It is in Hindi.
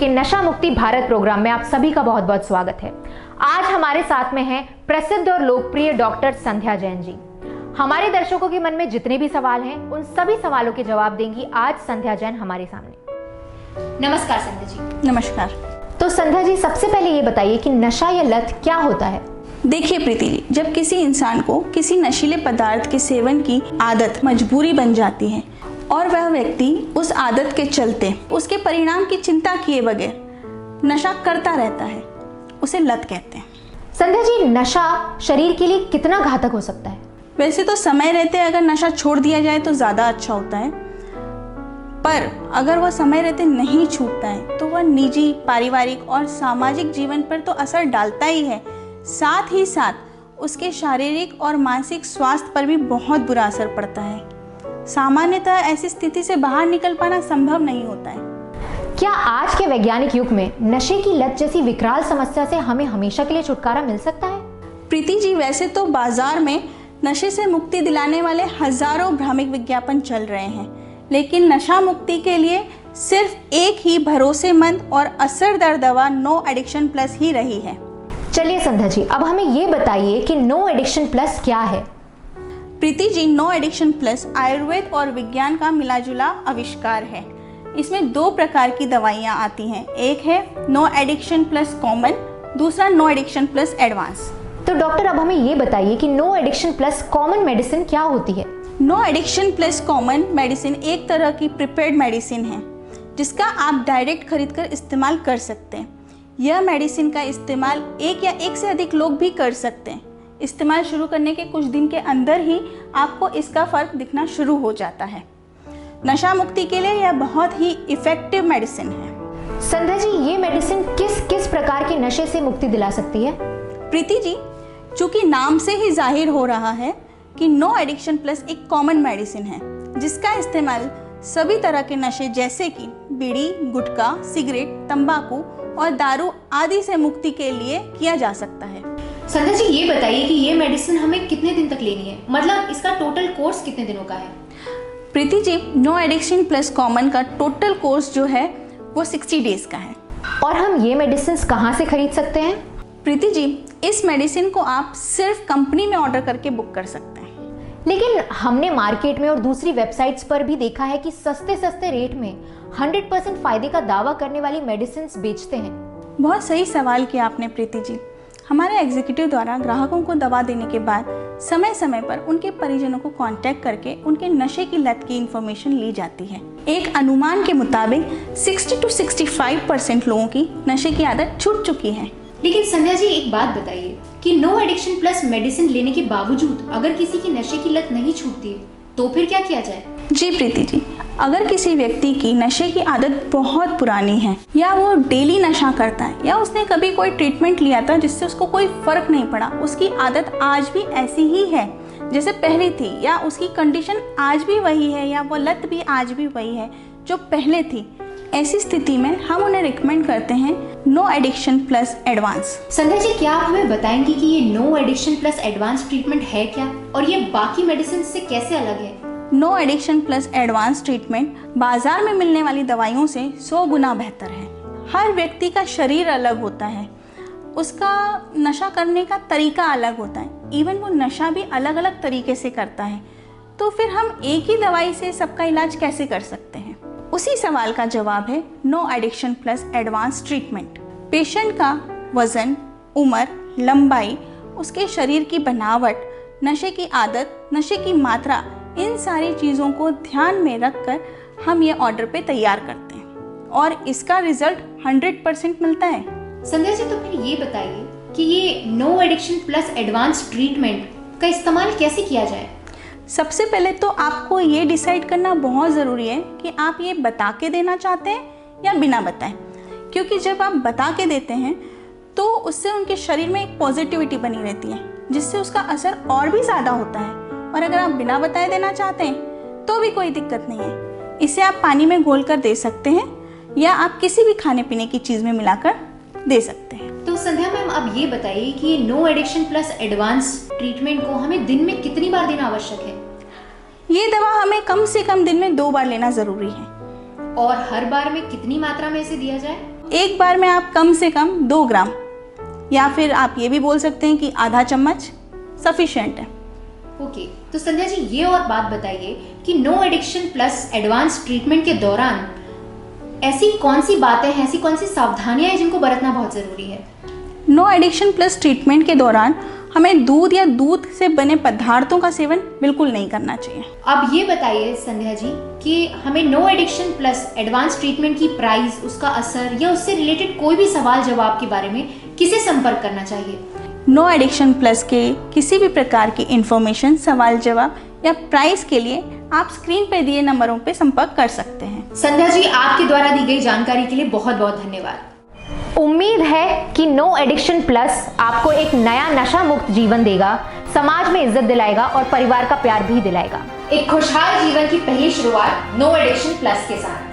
के नशा मुक्ति भारत प्रोग्राम में आप सभी का बहुत बहुत स्वागत है। आज हमारे साथ में हैं प्रसिद्ध और लोकप्रिय डॉक्टर संध्या जैन जी। हमारे दर्शकों के मन में जितने भी सवाल हैं उन सभी सवालों के जवाब देंगी आज संध्या जैन हमारे सामने। नमस्कार संध्या जी। नमस्कार। तो संध्या जी, सबसे पहले ये बताइए कि नशा या लत क्या होता है? देखिए प्रीति जी, जब किसी इंसान को किसी नशीले पदार्थ के सेवन की आदत मजबूरी बन जाती है और वह व्यक्ति उस आदत के चलते उसके परिणाम की चिंता किए बगैर नशा करता रहता है, उसे लत कहते हैं। संध्या जी, नशा शरीर के लिए कितना घातक हो सकता है? वैसे तो समय रहते अगर नशा छोड़ दिया जाए तो ज़्यादा अच्छा होता है, पर अगर वह समय रहते नहीं छूटता है तो वह निजी, पारिवारिक और सामाजिक जीवन पर तो असर डालता ही है, साथ ही साथ उसके शारीरिक और मानसिक स्वास्थ्य पर भी बहुत बुरा असर पड़ता है। सामान्यतः ऐसी स्थिति से बाहर निकल पाना संभव नहीं होता है। क्या आज के वैज्ञानिक युग में नशे की लत जैसी विकराल समस्या से हमें हमेशा के लिए छुटकारा मिल सकता है? प्रीति जी, वैसे तो बाजार में नशे से मुक्ति दिलाने वाले हजारों भ्रामक विज्ञापन चल रहे हैं, लेकिन नशा मुक्ति के लिए सिर्फ एक ही भरोसेमंद और असरदार दवा नो एडिक्शन प्लस ही रही है। चलिए संध्या जी, अब हमें ये बताइए कि नो एडिक्शन प्लस क्या है? Preeti ji, no addiction plus Ayurveda और विज्ञान का मिलाजुला आविष्कार है। इसमें दो प्रकार की दवाइयाँ आती हैं, एक है नो एडिक्शन प्लस कॉमन, दूसरा नो एडिक्शन प्लस एडवांस। तो डॉक्टर, अब हमें ये बताइए कि no addiction plus common medicine क्या होती है? No addiction plus common medicine एक तरह की प्रिपेयर्ड मेडिसिन है जिसका आप डायरेक्ट खरीद कर इस्तेमाल कर सकते हैं। यह मेडिसिन का इस्तेमाल एक या एक से अधिक लोग भी कर सकते हैं। इस्तेमाल शुरू करने के कुछ दिन के अंदर ही आपको इसका फ़र्क दिखना शुरू हो जाता है। नशा मुक्ति के लिए यह बहुत ही इफ़ेक्टिव मेडिसिन है। संध्या जी, ये मेडिसिन किस किस प्रकार के नशे से मुक्ति दिला सकती है? प्रीति जी, चूँकि नाम से ही जाहिर हो रहा है कि नो एडिक्शन प्लस एक कॉमन मेडिसिन है जिसका इस्तेमाल सभी तरह के नशे जैसे कि बीड़ी, गुटखा, सिगरेट, तंबाकू और दारू आदि से मुक्ति के लिए किया जा सकता है। संध्या जी, ये बताइए कि ये मेडिसिन हमें कितने दिन तक लेनी है, मतलब इसका टोटल कोर्स कितने दिनों का है? Preeti ji, no addiction plus common का टोटल कोर्स जो है वो 60 डेज का है। और हम ये मेडिसिन कहाँ से खरीद सकते हैं? प्रीति जी, इस मेडिसिन को आप सिर्फ कंपनी में ऑर्डर करके बुक कर सकते हैं। लेकिन हमने मार्केट में और दूसरी वेबसाइट्स पर भी देखा है कि सस्ते सस्ते रेट में 100% फायदे का दावा करने वाली मेडिसिन बेचते हैं। बहुत सही सवाल किया आपने प्रीति जी। हमारे एग्जीक्यूटिव द्वारा ग्राहकों को दवा देने के बाद समय समय पर उनके परिजनों को कांटेक्ट करके उनके नशे की लत की इंफॉर्मेशन ली जाती है। एक अनुमान के मुताबिक 60 से 65% लोगों की नशे की आदत छूट चुकी है। लेकिन संध्या जी, एक बात बताइए कि नो एडिक्शन प्लस मेडिसिन लेने के बावजूद अगर किसी की नशे की लत नहीं छूटती तो फिर क्या किया जाए? जी प्रीति जी, अगर किसी व्यक्ति की नशे की आदत बहुत पुरानी है या वो डेली नशा करता है या उसने कभी कोई ट्रीटमेंट लिया था जिससे उसको कोई फर्क नहीं पड़ा, उसकी आदत आज भी ऐसी ही है जैसे पहले थी, या उसकी कंडीशन आज भी वही है, या वो लत भी आज भी वही है जो पहले थी, ऐसी स्थिति में हम उन्हें रिकमेंड करते हैं no addiction plus advance. Sandhya ji, क्या आप हमें बताएंगे कि ये no addiction plus advance treatment है क्या और ये बाकी मेडिसिन से कैसे अलग है? No addiction plus advance treatment बाजार में मिलने वाली दवाइयों से 100 गुना बेहतर है। हर व्यक्ति का शरीर अलग होता है, उसका नशा करने का तरीका अलग होता है, इवन वो नशा भी अलग अलग तरीके से करता है, तो फिर हम एक ही दवाई से सबका इलाज कैसे कर सकते हैं? उसी सवाल का जवाब है no addiction plus advance treatment. Patient का वजन, उम्र, लंबाई, उसके शरीर की बनावट, नशे की आदत, नशे की मात्रा, इन सारी चीज़ों को ध्यान में रखकर हम ये ऑर्डर पे तैयार करते हैं और इसका रिजल्ट 100% मिलता है। संध्या जी, तो फिर ये बताइए कि ये no addiction plus advance treatment का इस्तेमाल कैसे किया जाए? सबसे पहले तो आपको ये डिसाइड करना बहुत ज़रूरी है कि आप ये बता के देना चाहते हैं या बिना बताए, क्योंकि जब आप बता के देते हैं तो उससे उनके शरीर में एक पॉजिटिविटी बनी रहती है जिससे उसका असर और भी ज़्यादा होता है। और अगर आप बिना बताए देना चाहते हैं तो भी कोई दिक्कत नहीं है। इसे आप पानी में घोल कर दे सकते हैं या आप किसी भी खाने पीने की चीज़ में मिलाकर दे सकते हैं। तो संध्या मैम, अब ये बताइए कि ये no addiction plus advance treatment को हमें दिन में कितनी बार देना आवश्यक है? ये दवा हमें कम से कम दिन में 2 बार लेना ज़रूरी है। और हर बार में कितनी मात्रा में इसे दिया जाए? एक बार में आप कम से कम 2 ग्राम, या फिर आप ये भी बोल सकते हैं कि आधा चम्मच सफिशिएंट है। ओके, तो संध्या जी ये और बात बताइए कि no addiction plus advance treatment के दौरान ऐसी कौन सी बातें हैं, ऐसी कौन सी सावधानियां हैं जिनको बरतना बहुत ज़रूरी है? नो एडिक्शन प्लस ट्रीटमेंट के दौरान हमें दूध या दूध से बने पदार्थों का सेवन बिल्कुल नहीं करना चाहिए। अब ये बताइए संध्या जी कि हमें no addiction plus advance treatment की प्राइस, उसका असर या उससे रिलेटेड कोई भी सवाल जवाब के बारे में किसे संपर्क करना चाहिए? नो एडिक्शन प्लस के किसी भी प्रकार की इंफॉर्मेशन, सवाल जवाब या प्राइस के लिए आप स्क्रीन पर दिए नंबरों पर संपर्क कर सकते हैं। संध्या जी, आपके द्वारा दी गई जानकारी के लिए बहुत बहुत धन्यवाद। उम्मीद है कि नो एडिक्शन प्लस आपको एक नया नशा मुक्त जीवन देगा, समाज में इज्जत दिलाएगा और परिवार का प्यार भी दिलाएगा। एक खुशहाल जीवन की पहली शुरुआत नो एडिक्शन प्लस के साथ।